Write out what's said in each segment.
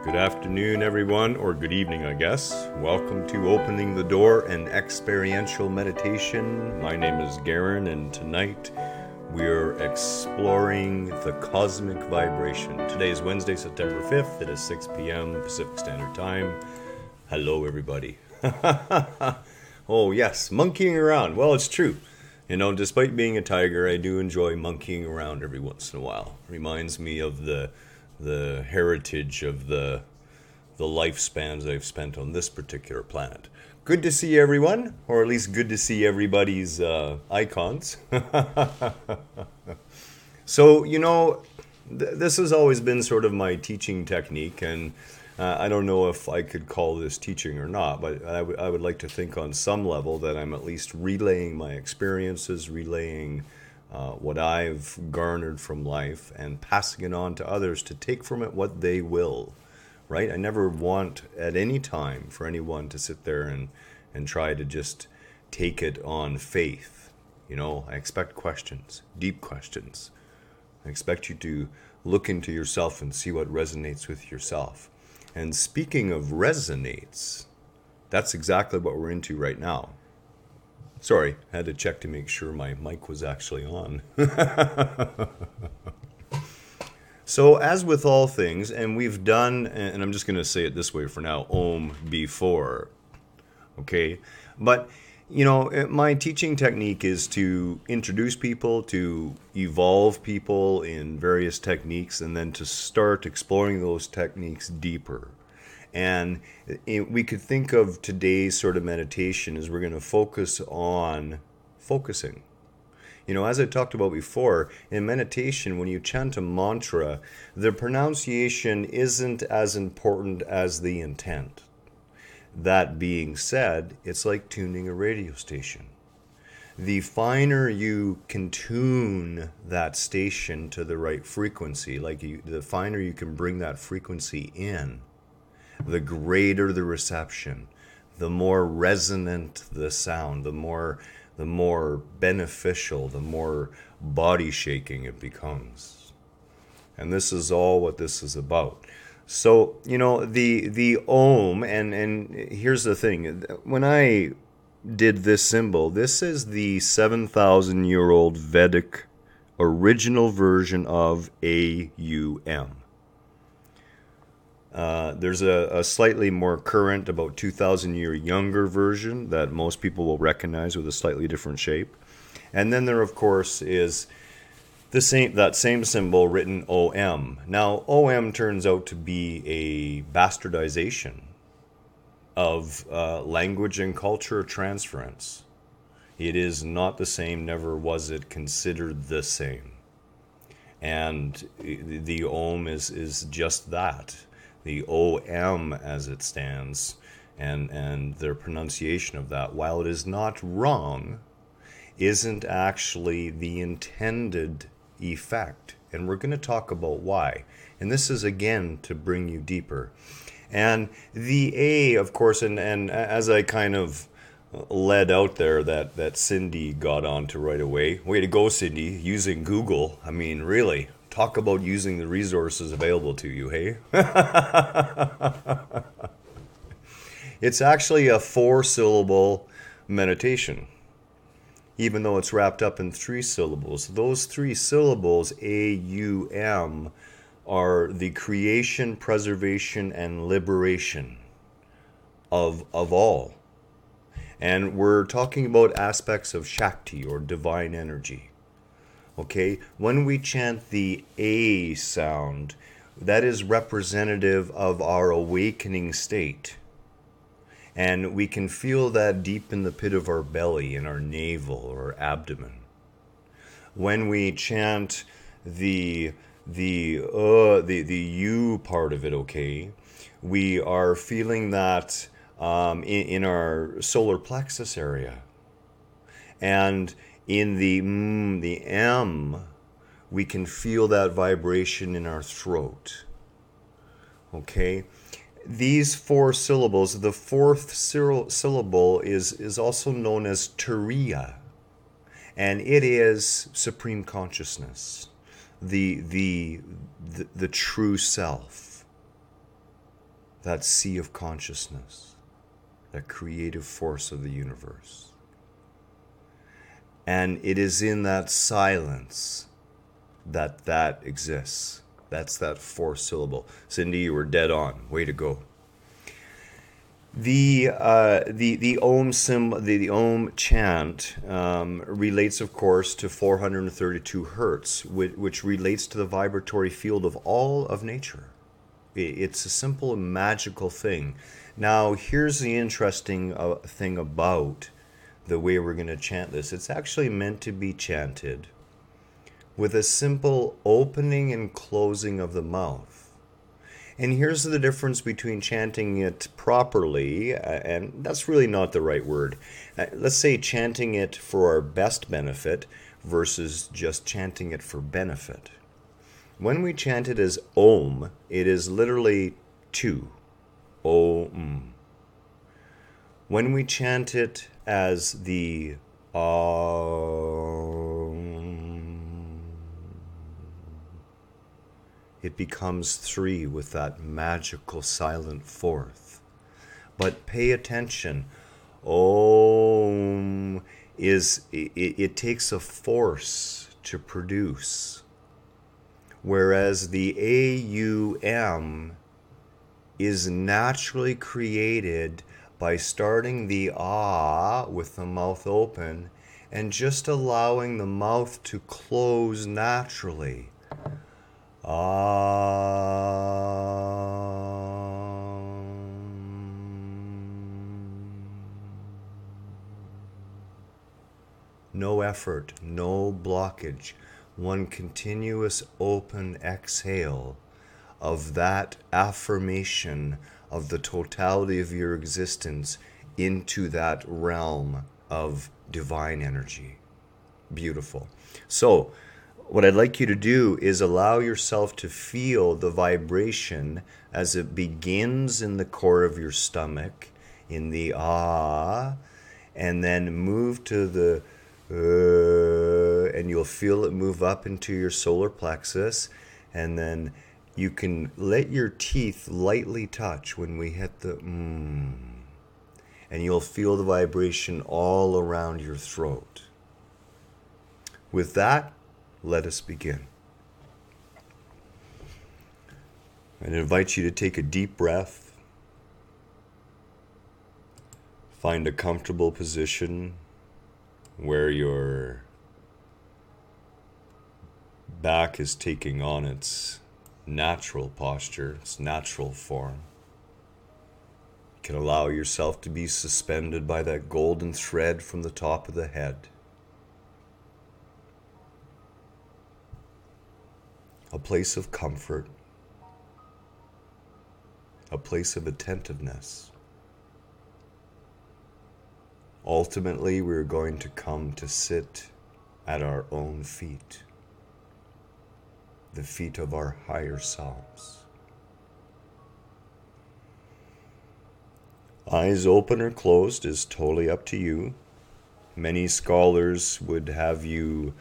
Good afternoon, everyone, or good evening, I guess. Welcome to Opening the Door and Experiential Meditation. My name is Garhen, and tonight we're exploring the cosmic vibration. Today is Wednesday, September 5th. It is 6 p.m. Pacific Standard Time. Hello, everybody. Oh, yes, monkeying around. Well, it's true. You know, despite being a tiger, I do enjoy monkeying around every once in a while. Reminds me of the heritage of the lifespans I've spent on this particular planet. Good to see everyone, or at least good to see everybody's icons. So, you know, this has always been sort of my teaching technique, and I don't know if I could call this teaching or not, but I would like to think on some level that I'm at least relaying my experiences, relaying what I've garnered from life and passing it on to others to take from it what they will, right? I never want at any time for anyone to sit there and try to just take it on faith. You know, I expect questions, deep questions. I expect you to look into yourself and see what resonates with yourself. And speaking of resonates, that's exactly what we're into right now. Sorry, I had to check to make sure my mic was actually on. So as with all things, and we've done, and I'm just going to say it this way for now, AUM before, okay? But, you know, my teaching technique is to introduce people, to evolve people in various techniques, and then to start exploring those techniques deeper. And we could think of today's sort of meditation as we're going to focus on focusing. You know, as I talked about before, in meditation, when you chant a mantra, the pronunciation isn't as important as the intent. That being said, it's like tuning a radio station. The finer you can tune that station to the right frequency, the finer you can bring that frequency in, the greater the reception, the more resonant the sound, the more beneficial, the more body shaking it becomes. And this is all what this is about. So, you know, the Om, and here's the thing. When I did this symbol, this is the 7,000-year-old Vedic original version of AUM. There's a slightly more current, about 2,000-year younger version that most people will recognize with a slightly different shape. And then there, of course, is that same symbol written OM. Now, OM turns out to be a bastardization of language and culture transference. It is not the same, never was it considered the same. And the OM is just that. The OM as it stands, and their pronunciation of that, while it is not wrong, isn't actually the intended effect. And we're going to talk about why. And this is, again, to bring you deeper. And the A, of course, and as I kind of led out there that Cindy got onto right away. Way to go, Cindy, using Google. I mean, really. Talk about using the resources available to you, hey? It's actually a 4-syllable meditation, even though it's wrapped up in 3 syllables. Those 3 syllables, AUM, are the creation, preservation, and liberation of all. And we're talking about aspects of Shakti, or divine energy. Okay, when we chant the A sound, that is representative of our awakening state. And we can feel that deep in the pit of our belly, in our navel or abdomen. When we chant the U part of it, okay, we are feeling that in our solar plexus area. And in the M, we can feel that vibration in our throat. Okay? These 4 syllables, the 4th syllable is also known as Turiya. And it is supreme consciousness, the true self. that sea of consciousness, that creative force of the universe. And it is in that silence that exists. That's that fourth syllable. Cindy, you were dead on. Way to go. The Om chant relates, of course, to 432 hertz, which relates to the vibratory field of all of nature. It's a simple and magical thing. Now, here's the interesting thing about the way we're going to chant this. It's actually meant to be chanted with a simple opening and closing of the mouth. And here's the difference between chanting it properly, and that's really not the right word. Let's say chanting it for our best benefit versus just chanting it for benefit. When we chant it as Om, it is literally two. Om. When we chant it as the it becomes three with that magical silent fourth. But pay attention. Om it takes a force to produce. Whereas the AUM is naturally created by starting the with the mouth open and just allowing the mouth to close naturally. No effort, no blockage. One continuous open exhale of that affirmation of the totality of your existence into that realm of divine energy. Beautiful. So, what I'd like you to do is allow yourself to feel the vibration as it begins in the core of your stomach, in the and then move to the and you'll feel it move up into your solar plexus, and then you can let your teeth lightly touch when we hit the and you'll feel the vibration all around your throat. With that, let us begin. I invite you to take a deep breath. Find a comfortable position where your back is taking on its natural posture, its natural form. You can allow yourself to be suspended by that golden thread from the top of the head. A place of comfort, a place of attentiveness. Ultimately, we're going to come to sit at our own feet, the feet of our higher selves. Eyes open or closed is totally up to you. Many scholars would have you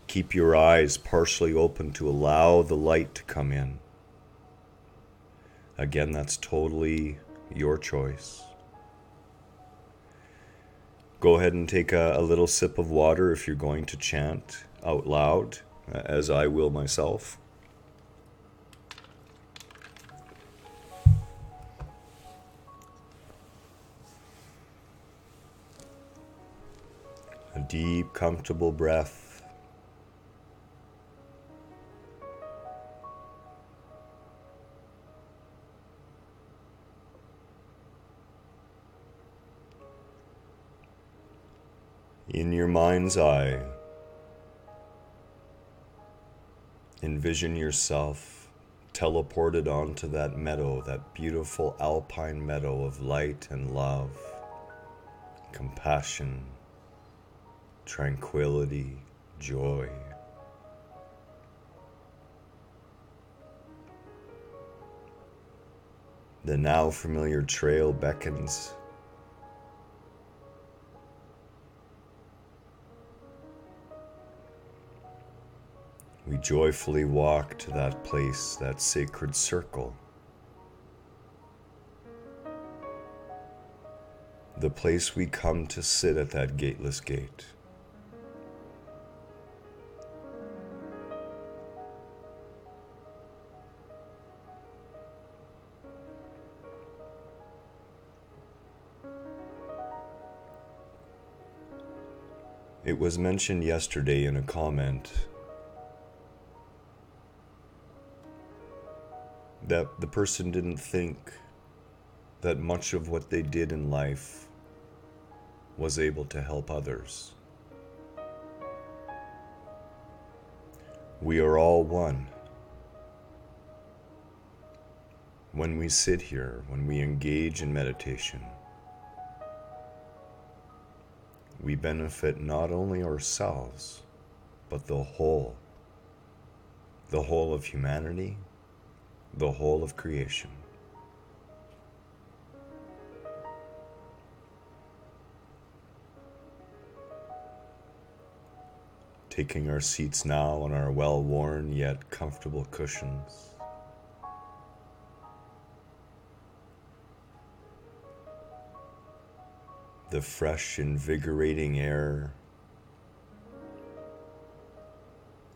keep your eyes partially open to allow the light to come in. Again, that's totally your choice. Go ahead and take a little sip of water if you're going to chant out loud, as I will myself. A deep, comfortable breath. In your mind's eye, envision yourself teleported onto that meadow, that beautiful alpine meadow of light and love, compassion, tranquility, joy. The now familiar trail beckons. We joyfully walk to that place, that sacred circle. the place we come to sit at that gateless gate. It was mentioned yesterday in a comment that the person didn't think that much of what they did in life was able to help others. We are all one. When we sit here, when we engage in meditation, we benefit not only ourselves, but the whole of humanity, the whole of creation. Taking our seats now on our well-worn yet comfortable cushions. The fresh, invigorating air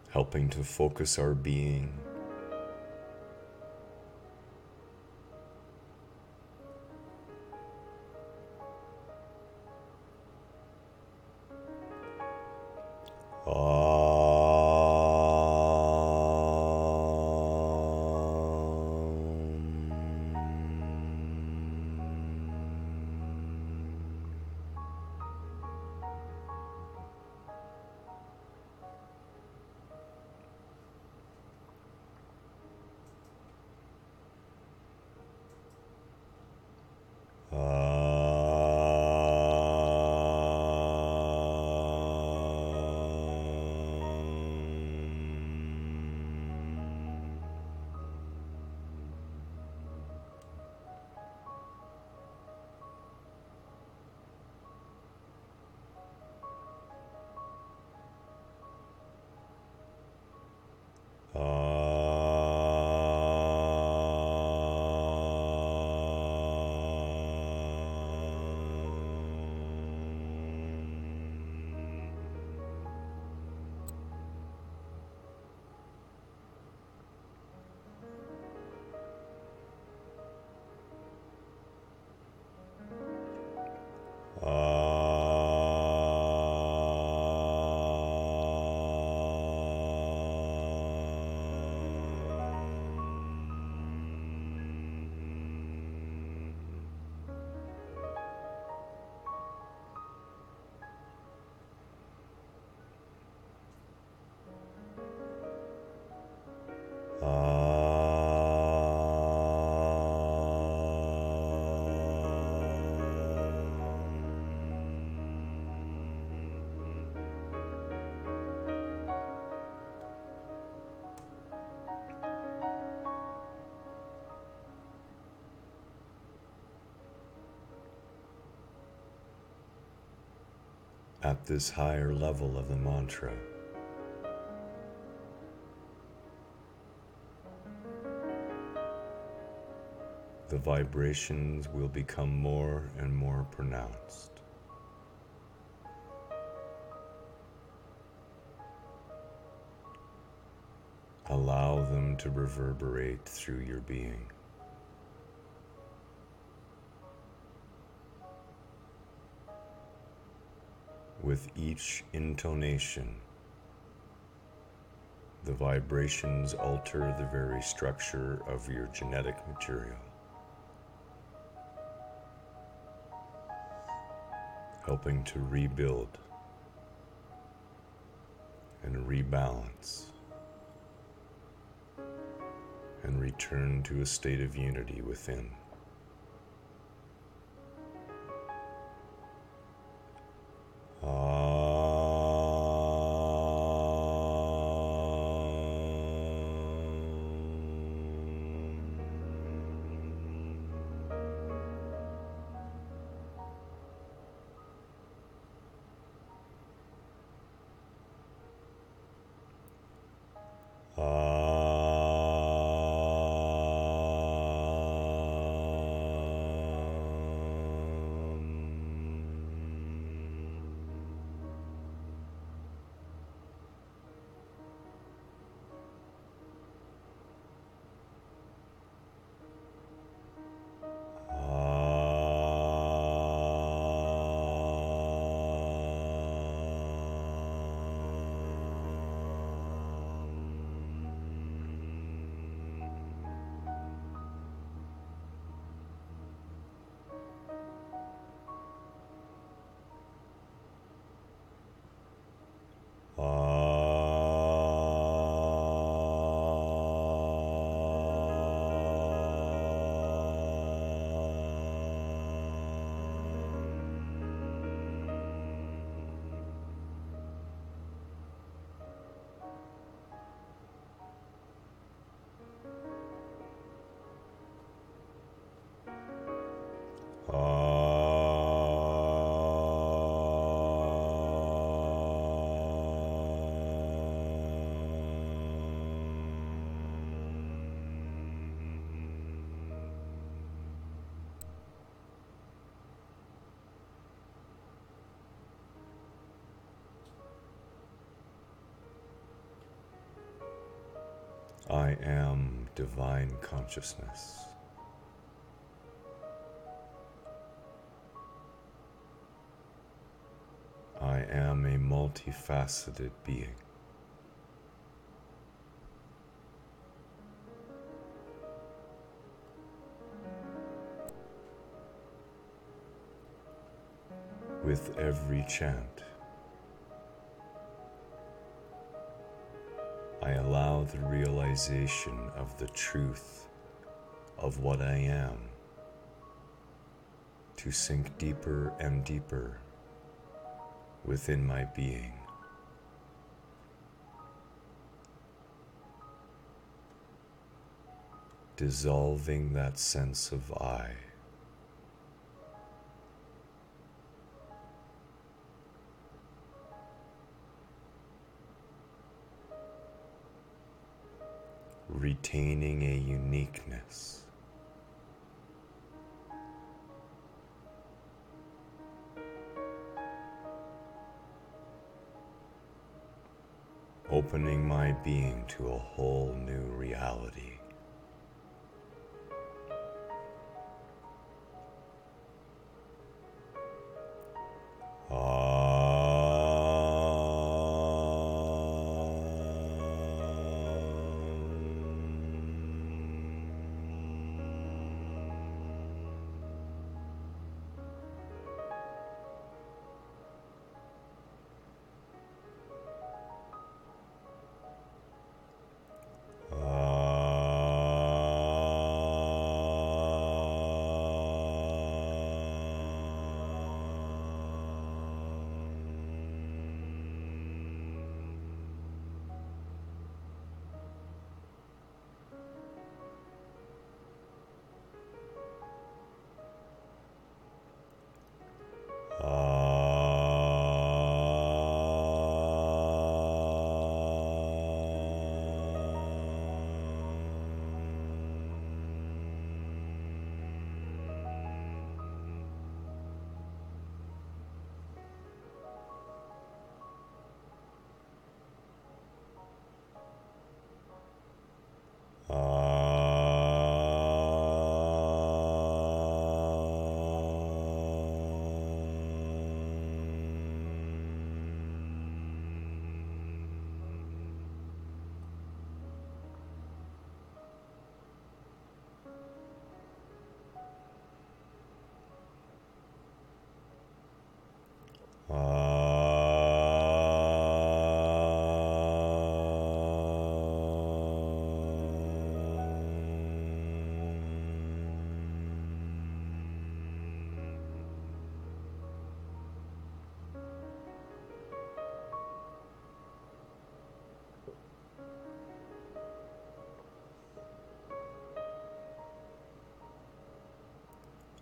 helping to focus our being. At this higher level of the mantra, the vibrations will become more and more pronounced. Allow them to reverberate through your being. With each intonation, the vibrations alter the very structure of your genetic material, helping to rebuild and rebalance and return to a state of unity within. I am divine consciousness. I am a multifaceted being. With every chant, I allow the realization of the truth of what I am to sink deeper and deeper within my being. Dissolving that sense of I. Retaining a uniqueness. Opening my being to a whole new reality.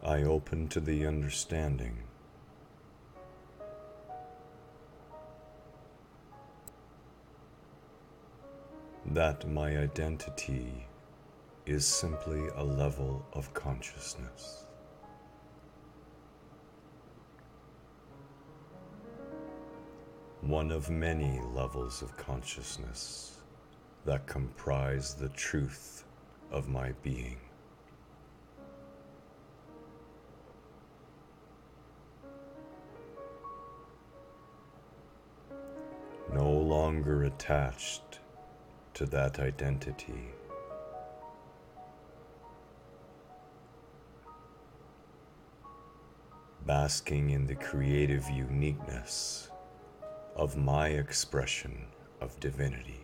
I open to the understanding that my identity is simply a level of consciousness. One of many levels of consciousness that comprise the truth of my being. No longer attached to that identity. Basking in the creative uniqueness of my expression of divinity.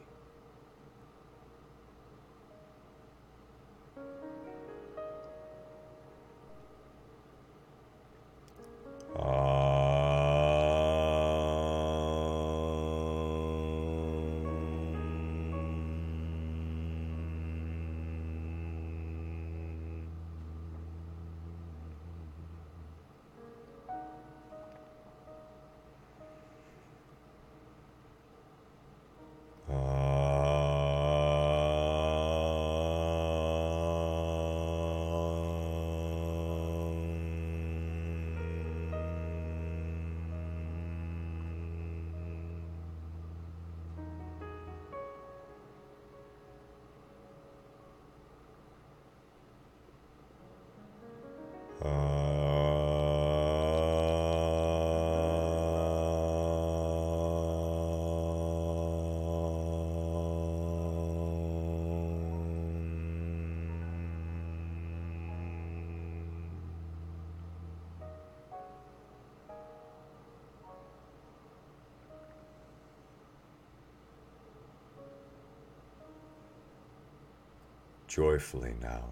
joyfully now.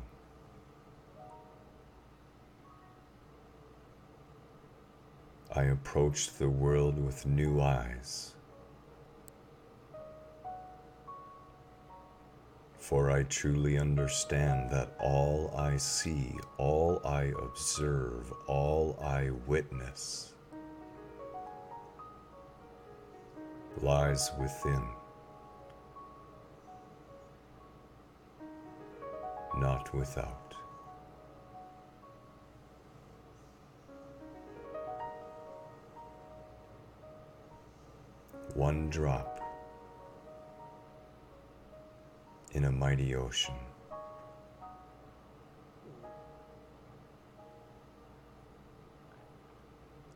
I approach the world with new eyes, for I truly understand that all I see, all I observe, all I witness lies within, not without. One drop in a mighty ocean.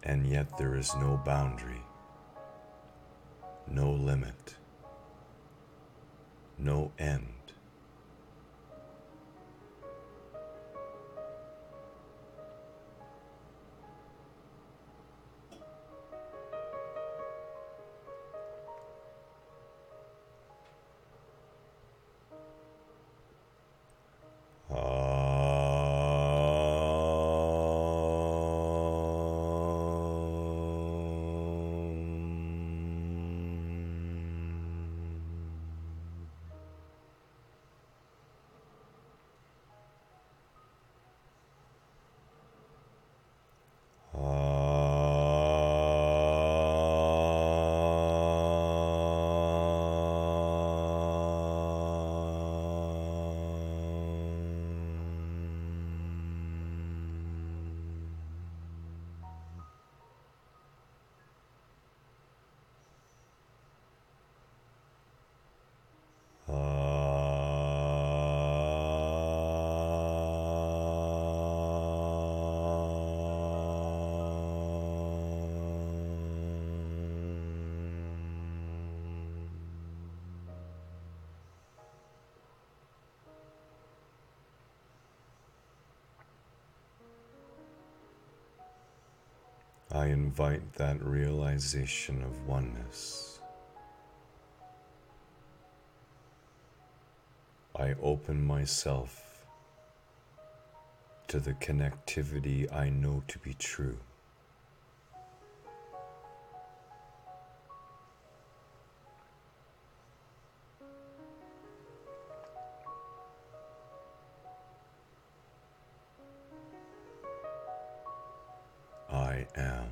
And yet there is no boundary, no limit, no end. I invite that realization of oneness. I open myself to the connectivity I know to be true. I am.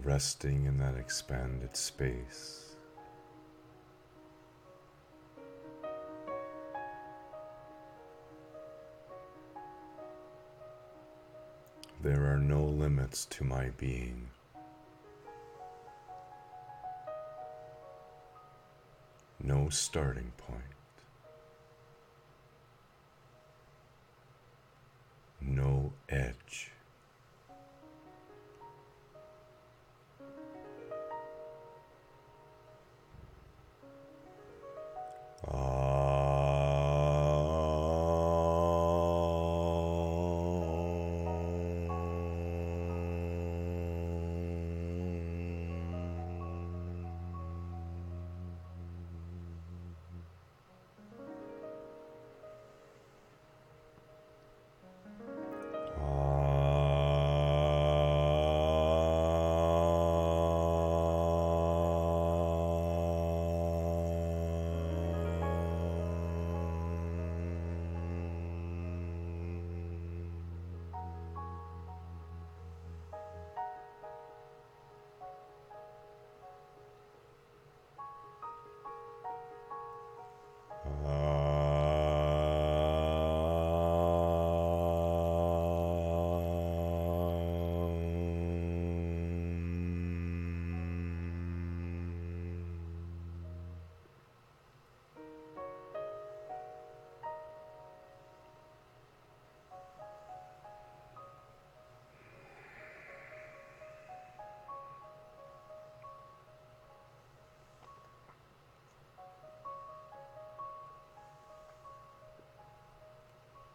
Resting in that expanded space. There are no limits to my being. No starting point. No edge.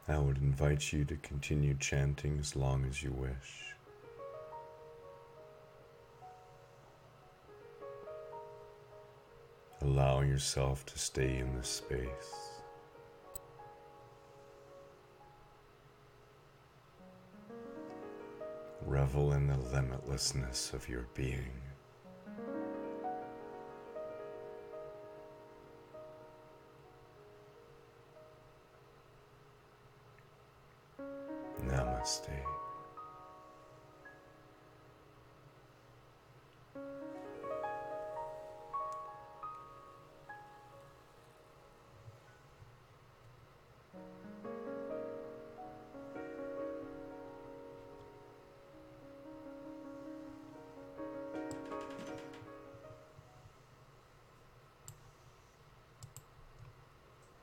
I would invite you to continue chanting as long as you wish. Allow yourself to stay in this space. Revel in the limitlessness of your being. Namaste.